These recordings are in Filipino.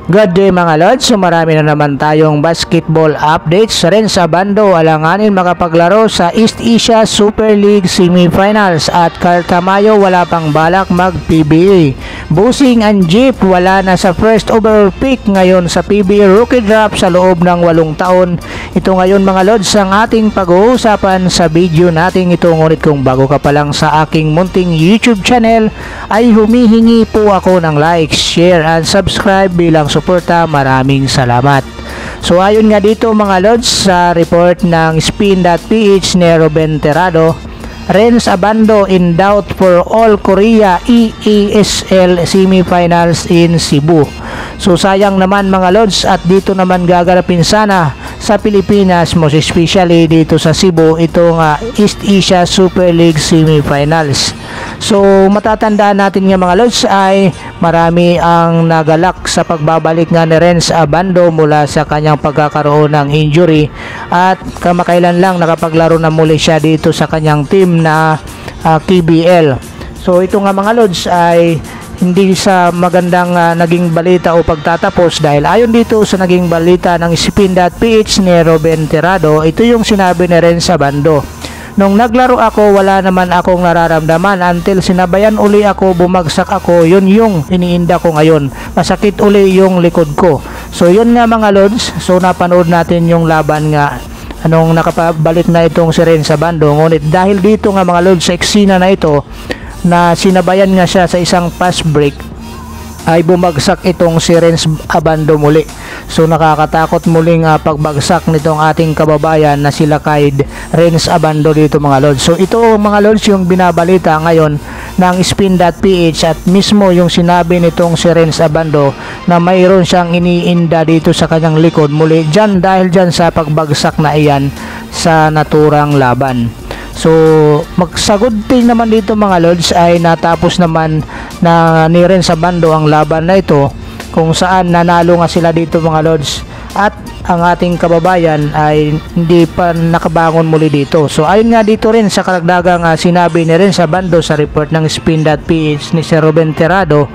Good day mga lods, so marami na naman tayong basketball updates. Renz Abando alanganin makapaglaro sa East Asia Super League Semifinals at Carl Tamayo wala pang balak mag PBA. Busing and Jeep wala na sa first overall pick ngayon sa PBA Rookie Draft sa loob ng 8 taon. Ito ngayon mga lods ang ating pag-uusapan sa video nating ito. Ngunit kung bago ka pa lang sa aking munting YouTube channel ay humihingi po ako ng like, share and subscribe bilang suporta. Maraming salamat. So ayon nga dito mga lods sa report ng Spin.ph ni Ruben Terrado, Renz Abando in doubt for All Korea EASL Semifinals in Cebu. So sayang naman mga lods at dito naman gaganapin sana sa Pilipinas, most especially dito sa Cebu, itong East Asia Super League Semifinals. So matatandaan natin nga mga lods ay marami ang nagalak sa pagbabalik nga ni Renz Abando mula sa kanyang pagkakaroon ng injury at kamakailan lang nakapaglaro na muli siya dito sa kanyang team na KBL. So ito nga mga lods ay hindi sa magandang naging balita o pagtatapos dahil ayon dito sa naging balita ng Spin.ph ni Ruben Terrado, ito yung sinabi ni Renz Abando. Nung naglaro ako, wala naman akong nararamdaman until sinabayan uli ako, bumagsak ako, yun yung iniinda ko ngayon. Masakit uli yung likod ko. So yun nga mga lods, so napanood natin yung laban nga anong nakapabalik na itong si Renz Abando. Ngunit dahil dito nga mga lods sa eksena na ito na sinabayan nga siya sa isang pass break ay bumagsak itong si Renz Abando muli. So nakakatakot muling pagbagsak nitong ating kababayan na sila kay Renz Abando dito mga lods. So ito mga lods yung binabalita ngayon ng Spin.ph at mismo yung sinabi nitong si Renz Abando na mayroon siyang iniinda dito sa kanyang likod muli dyan dahil dyan sa pagbagsak na iyan sa naturang laban. So magsagod din naman dito mga lods ay natapos naman na ni Renz Abando ang laban na ito kung saan nanalo nga sila dito mga lods at ang ating kababayan ay hindi pa nakabangon muli dito. So ayon nga dito rin sa karagdagang sinabi ni Renz Abando sa report ng Spin.ph ni Sir Ruben Terrado,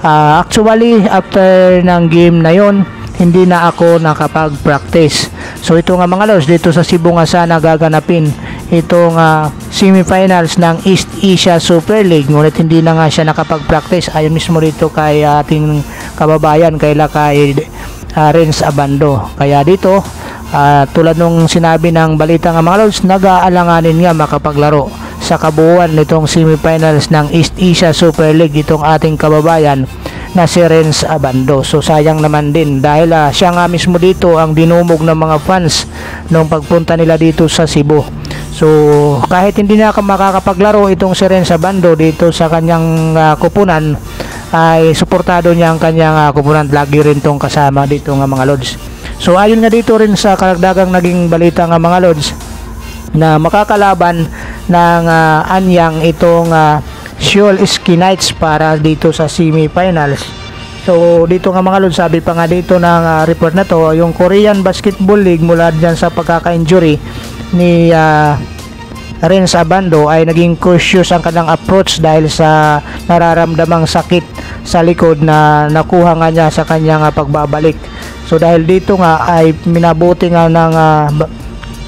actually after ng game na yon hindi na ako nakapag-practice. So ito nga mga lods, dito sa Cebu nga sana gaganapin itong semifinals ng East Asia Super League, ngunit hindi na nga siya nakapag-practice ayon mismo dito kay ating kababayan kay Renz Abando. Kaya dito tulad nung sinabi ng balita nga mga lods, nag-aalanganin nga makapaglaro sa kabuuan nitong semifinals ng East Asia Super League itong ating kababayan na si Renz Abando. So sayang naman din dahil siya nga mismo dito ang dinumog ng mga fans nung pagpunta nila dito sa Cebu. So kahit hindi na makakapaglaro itong si Renz Abando dito sa kanyang kupunan ay suportado niya ang kanyang kupunan. Lagi rin tong kasama dito nga mga lods. So ayon nga dito rin sa karagdagang naging balita nga mga lods na makakalaban ng anyang itong Seoul SK Knights para dito sa semifinals. So dito nga mga lods, sabi pa nga dito ng report na to, yung Korean Basketball League mula dyan sa pagkaka-injury ni Renz Abando ay naging cautious ang kanyang approach dahil sa nararamdamang sakit sa likod na nakuha nga niya sa kanyang pagbabalik. So dahil dito nga ay minabuti nga ng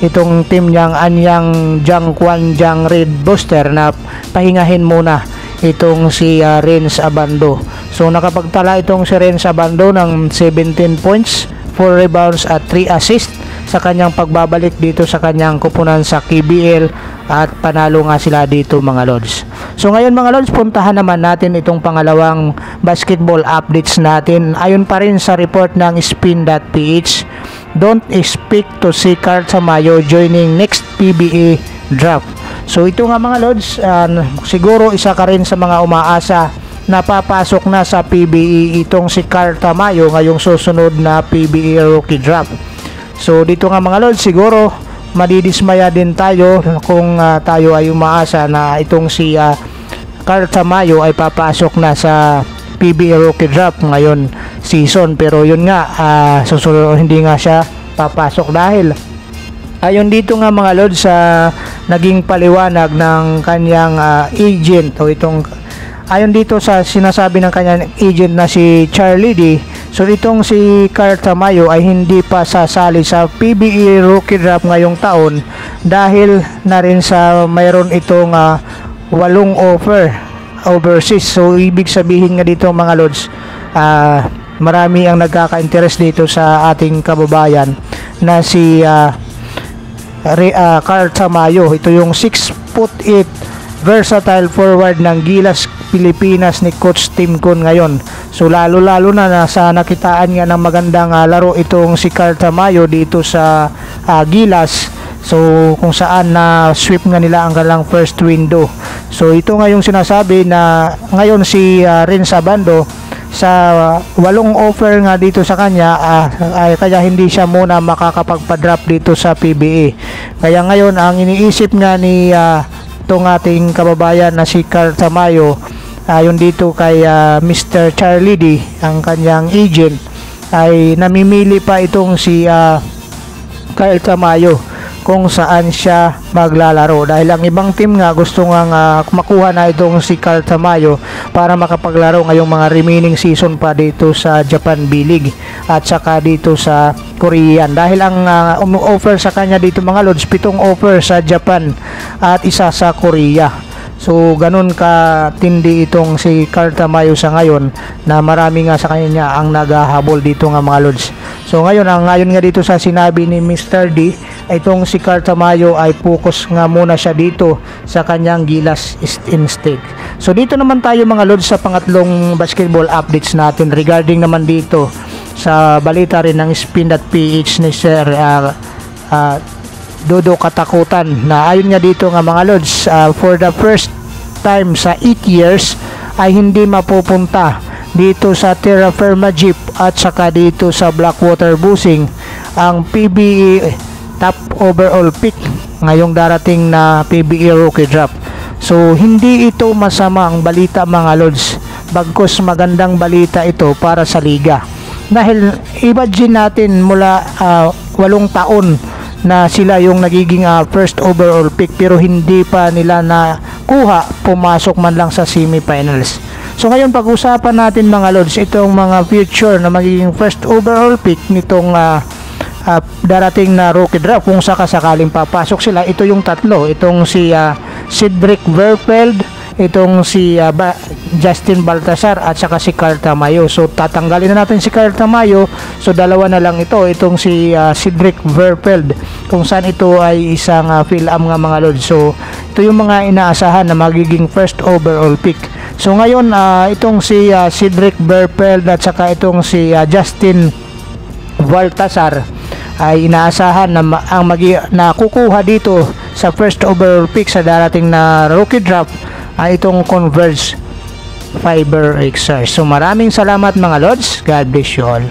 itong team niyang anyang Jangkwan Jang Red Booster na pahingahin muna itong si Renz Abando. So nakapagtala itong si Renz Abando ng 17 points, 4 rebounds at 3 assists sa kanyang pagbabalik dito sa kanyang kupunan sa KBL at panalo nga sila dito mga lods. So ngayon mga lods, puntahan naman natin itong pangalawang basketball updates natin. Ayon pa rin sa report ng Spin.ph, don't expect to see Carl Tamayo joining next PBA draft. So ito nga mga lods, siguro isa ka rin sa mga umaasa na papasok na sa PBA itong si Carl Tamayo ngayong susunod na PBA Rookie Draft. So dito nga mga lods, siguro madidismaya din tayo kung tayo ay umaasa na itong si Carl Tamayo ay papasok na sa PBA Rookie Draft ngayon season, pero yun nga susunod hindi nga siya papasok dahil ayon dito nga mga lods sa naging paliwanag ng kanyang agent o itong ayon dito sa sinasabi ng kanyang agent na si Charlie D, So itong si Carl Tamayo ay hindi pa sasali sa PBE Rookie Draft ngayong taon dahil na rin sa mayroon itong 8 offer overseas. So ibig sabihin nga dito mga lods, marami ang nagkaka-interest dito sa ating kababayan na si Carl Tamayo. Ito yung 6'8" versatile forward ng Gilas Pilipinas ni Coach Tim Con ngayon. So lalo na nasa nakitaan nga ng magandang laro itong si Carl Tamayo dito sa Gilas. So kung saan na sweep nga nila ang kanilang first window. So ito nga yung sinasabi na ngayon si Renz Abando sa 8 offer nga dito sa kanya, kaya hindi siya muna makakapagpa-drop dito sa PBA. Kaya ngayon ang iniisip nga ni itong ating kababayan na si Carl Tamayo, ayon dito kay Mr. Charlie D, ang kanyang agent, ay namimili pa itong si Carl Tamayo kung saan siya maglalaro dahil ang ibang team nga gusto nga makuha na itong si Carl Tamayo para makapaglaro ngayong mga remaining season pa dito sa Japan B-League at saka dito sa Korean, dahil ang offer sa kanya dito mga lods 7 offer sa Japan at isa sa Korea. So ganun ka tindi itong si Carl Tamayo sa ngayon na marami nga sa kanya ang naghahabol dito nga mga lods. So ngayon nga dito sa sinabi ni Mr. D, itong si Carl Tamayo ay focus nga muna siya dito sa kanyang Gilas State. So dito naman tayo mga lods sa pangatlong basketball updates natin regarding naman dito sa balita rin ng Spin.ph ni Sir Dodo Katakutan, na ayon nga dito nga mga lods, for the first time sa 8 years ay hindi mapupunta dito sa Terra Firma Jeep at saka dito sa Blackwater Busing ang PBE top overall pick ngayong darating na PBE Rookie Draft. So hindi ito masama ang balita mga lods, bagkus magandang balita ito para sa liga, dahil imagine natin mula 8 taon na sila yung nagiging first overall pick pero hindi pa nila nakuha pumasok man lang sa semifinals. So ngayon pag-usapan natin mga lods itong mga future na magiging first overall pick nitong darating na rookie draft kung sakasakaling papasok sila. Ito yung tatlo, itong si Cedric Verfeld, itong si Justin Baltasar at saka si Carl Tamayo. So tatanggalin na natin si Carl Tamayo, so dalawa na lang itong si Cedric Verfeld kung saan ito ay isang fill-am nga mga lods. So ito yung mga inaasahan na magiging first overall pick. So ngayon itong si Cedric Verfeld at saka itong si Justin Baltasar ay inaasahan na na kukuha dito sa first overall pick sa darating na rookie draft ay itong Converge Fiber XR. So maraming salamat mga lods. God bless you all.